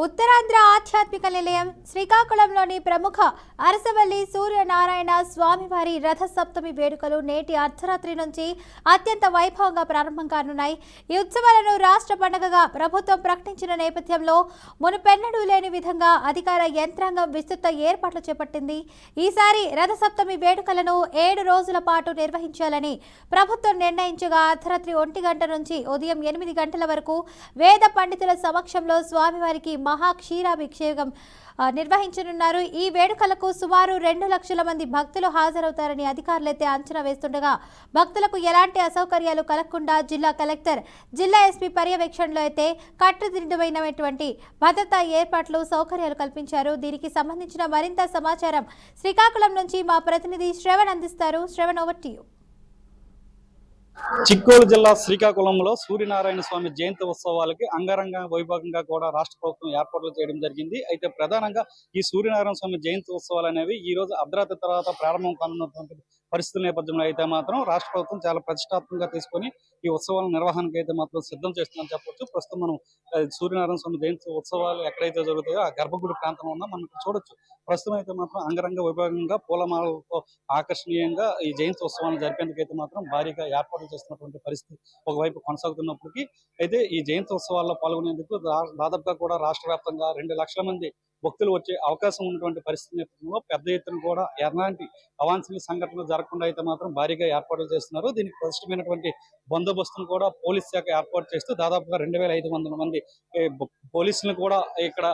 ఉత్తరాంధ్ర ఆధ్యాత్మిక నిలయం శ్రీకాకుళంలోని ప్రముఖ అరసవల్లి సూర్యనారాయణ స్వామివారి రథ సప్తమి వేడుకలు నేటి అర్ధరాత్రి నుంచి అత్యంత వైభవంగా ప్రారంభం కానున్నాయి. ఈ ఉత్సవాలను రాష్ట్ర పండుగగా ప్రభుత్వం ప్రకటించిన నేపథ్యంలో మునుపెన్నడూ లేని విధంగా అధికార యంత్రాంగం విస్తృత ఏర్పాట్లు చేపట్టింది. ఈసారి రథ సప్తమి వేడుకలను 7 రోజుల పాటు నిర్వహించాలని ప్రభుత్వం నిర్ణయించగా అర్ధరాత్రి 1 గంట నుంచి ఉదయం 8 గంటల వరకు వేద పండితుల సమక్షంలో స్వామివారికి మహాక్షీరాభిషేకం నిర్వహించనున్నారు. ఈ వేడుకలకు సుమారు 2 లక్షల మంది భక్తులు హాజరవుతారని అధికారులైతే అంచనా వేస్తుండగా భక్తులకు ఎలాంటి అసౌకర్యాలు కలగకుండా జిల్లా కలెక్టర్, జిల్లా ఎస్పీ పర్యవేక్షణలో అయితే కట్టుదిట్టమైనటువంటి భద్రతా ఏర్పాట్లు, సౌకర్యాలు కల్పించారు. దీనికి సంబంధించిన మరింత సమాచారం శ్రీకాకుళం నుంచి మా ప్రతినిధి శ్రవణ్ అందిస్తారు. Shravan, over to you. Chittoor జిల్లా శ్రీకాకుళంలో సూర్యనారాయణ స్వామి జయంతి ఉత్సవాలకి అంగరంగ వైభవంగా కూడా రాష్ట్ర ప్రభుత్వం ఏర్పాట్లు చేయడం జరిగింది. అయితే ప్రధానంగా ఈ సూర్యనారాయణ స్వామి జయంతి ఉత్సవాలు అనేవి ఈ రోజు అర్ధరాత్రి తర్వాత ప్రారంభం కానున్నటువంటి పరిస్థితుల నేపథ్యంలో అయితే మాత్రం రాష్ట్ర ప్రభుత్వం చాలా ప్రతిష్టాత్మకంగా తీసుకొని ఈ ఉత్సవాల నిర్వహణకు అయితే మాత్రం సిద్ధం చేస్తుందని చెప్పొచ్చు. ప్రస్తుతం మనం సూర్యనారాయణ స్వామి జయంతి ఉత్సవాలు ఎక్కడైతే జరుగుతాయో ఆ గర్భగుడి ప్రాంతంలో ఉన్నా మనం చూడొచ్చు. ప్రస్తుతం అయితే మాత్రం అంగరంగ వైభవంగా పూలమాలతో ఆకర్షణీయంగా ఈ జయంతి ఉత్సవాలను జరిపేందుకైతే మాత్రం భారీగా ఏర్పాట్లు చేస్తున్నటువంటి పరిస్థితి ఒకవైపు కొనసాగుతున్నప్పటికీ అయితే ఈ జయంతి ఉత్సవాల్లో పాల్గొనేందుకు దాదాపుగా కూడా రాష్ట్ర వ్యాప్తంగా 2 లక్షల మంది భక్తులు వచ్చే అవకాశం ఉన్నటువంటి పరిస్థితి నేపథ్యంలో పెద్ద ఎత్తున కూడా ఎలాంటి అవాంఛనీయ సంఘటనలు జరగకుండా అయితే మాత్రం భారీగా ఏర్పాట్లు చేస్తున్నారు. దీనికి ప్రతిష్టమైనటువంటి బందోబస్తును కూడా పోలీస్ శాఖ ఏర్పాటు చేస్తూ దాదాపుగా 2500 మంది పోలీసులను కూడా ఇక్కడ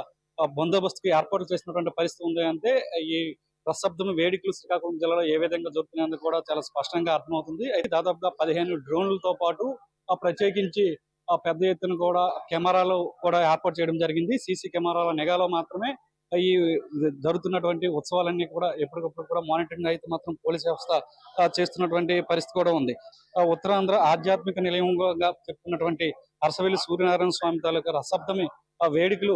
బందోబస్తుకు ఏర్పాటు చేసినటువంటి పరిస్థితి ఉంది. అంటే ఈ రథసప్తమి వేడుకలు శ్రీకాకుళం జిల్లాలో ఏ విధంగా జరుగుతున్నాయని కూడా చాలా స్పష్టంగా అర్థమవుతుంది. అయితే దాదాపుగా 15 డ్రోన్లతో పాటు ప్రత్యేకించి పెద్ద ఎత్తున కూడా కెమెరాలు కూడా ఏర్పాటు చేయడం జరిగింది. సీసీ కెమెరాల నిఘాలో మాత్రమే ఈ జరుగుతున్నటువంటి ఉత్సవాలన్నీ కూడా ఎప్పటికప్పుడు కూడా మానిటరింగ్ అయితే మాత్రం పోలీస్ వ్యవస్థ చేస్తున్నటువంటి పరిస్థితి కూడా ఉంది. ఉత్తరాంధ్ర ఆధ్యాత్మిక నిలయంగా చెప్తున్నటువంటి అరసవల్లి సూర్యనారాయణ స్వామి తాలూకా రథసప్తమి వేడుకలు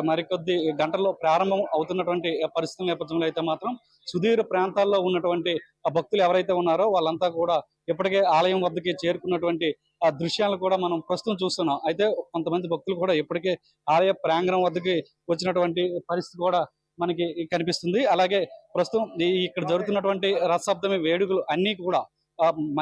మరికొద్ది గంటల్లో ప్రారంభం అవుతున్నటువంటి పరిస్థితుల నేపథ్యంలో అయితే మాత్రం సుదూర ప్రాంతాల్లో ఉన్నటువంటి భక్తులు ఎవరైతే ఉన్నారో వాళ్ళంతా కూడా ఇప్పటికే ఆలయం వద్దకి చేరుకున్నటువంటి ఆ దృశ్యాలను కూడా మనం ప్రస్తుతం చూస్తున్నాం. అయితే కొంతమంది భక్తులు కూడా ఇప్పటికే ఆలయ ప్రాంగణం వద్దకి వచ్చినటువంటి పరిస్థితి కూడా మనకి కనిపిస్తుంది. అలాగే ప్రస్తుతం ఇక్కడ జరుగుతున్నటువంటి రథసప్తమి వేడుకలు అన్ని కూడా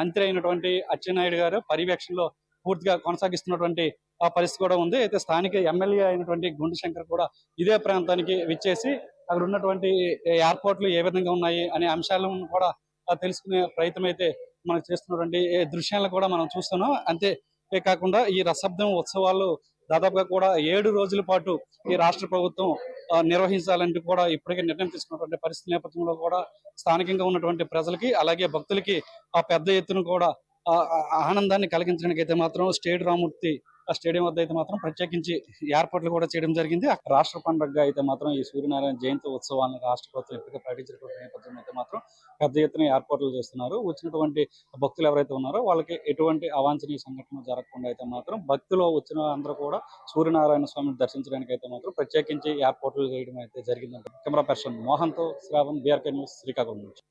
మంత్రి అయినటువంటి అచ్చెన్నాయుడు గారు పర్యవేక్షణలో పూర్తిగా కొనసాగిస్తున్నటువంటి ఆ పరిస్థితి కూడా ఉంది. అయితే స్థానిక ఎమ్మెల్యే అయినటువంటి గుండు శంకర్ కూడా ఇదే ప్రాంతానికి విచ్చేసి అక్కడ ఉన్నటువంటి ఏర్పాట్లు ఏ విధంగా ఉన్నాయి అనే అంశాలను కూడా తెలుసుకునే ప్రయత్నం అయితే మనం చేస్తున్నటువంటి దృశ్యాలను కూడా మనం చూస్తున్నాం. అంతే కాకుండా ఈ రథసప్తమి ఉత్సవాలు దాదాపుగా కూడా 7 రోజుల పాటు ఈ రాష్ట్ర ప్రభుత్వం నిర్వహించాలంటూ కూడా ఇప్పటికే నిర్ణయం తీసుకున్నటువంటి పరిస్థితి నేపథ్యంలో కూడా స్థానికంగా ఉన్నటువంటి ప్రజలకి అలాగే భక్తులకి ఆ పెద్ద ఎత్తున కూడా ఆనందాన్ని కలిగించడానికి అయితే మాత్రం స్టేట్ రామూర్తి స్టేడియం వద్ద అయితే మాత్రం ప్రత్యేకించి ఏర్పాట్లు కూడా చేయడం జరిగింది. రాష్ట్ర పండుగగా అయితే మాత్రం ఈ సూర్యనారాయణ జయంతి ఉత్సవాన్ని రాష్ట్ర ప్రభుత్వం ఇప్పటికే ప్రకటించినటువంటి నేపథ్యంలో అయితే మాత్రం పెద్ద ఎత్తున ఏర్పాట్లు చేస్తున్నారు. వచ్చినటువంటి భక్తులు ఎవరైతే ఉన్నారో వాళ్ళకి ఎటువంటి అవాంఛనీయ సంఘటనలు జరగకుండా అయితే మాత్రం భక్తులు వచ్చిన అందరూ కూడా సూర్యనారాయణ స్వామిని దర్శించడానికి అయితే మాత్రం ప్రత్యేకించి ఏర్పాట్లు చేయడం అయితే జరిగిందంట. కెమెరా పర్సన్ మోహన్తో శ్రావణ్, బీఆర్కే న్యూస్, శ్రీకాకుళం నుంచి.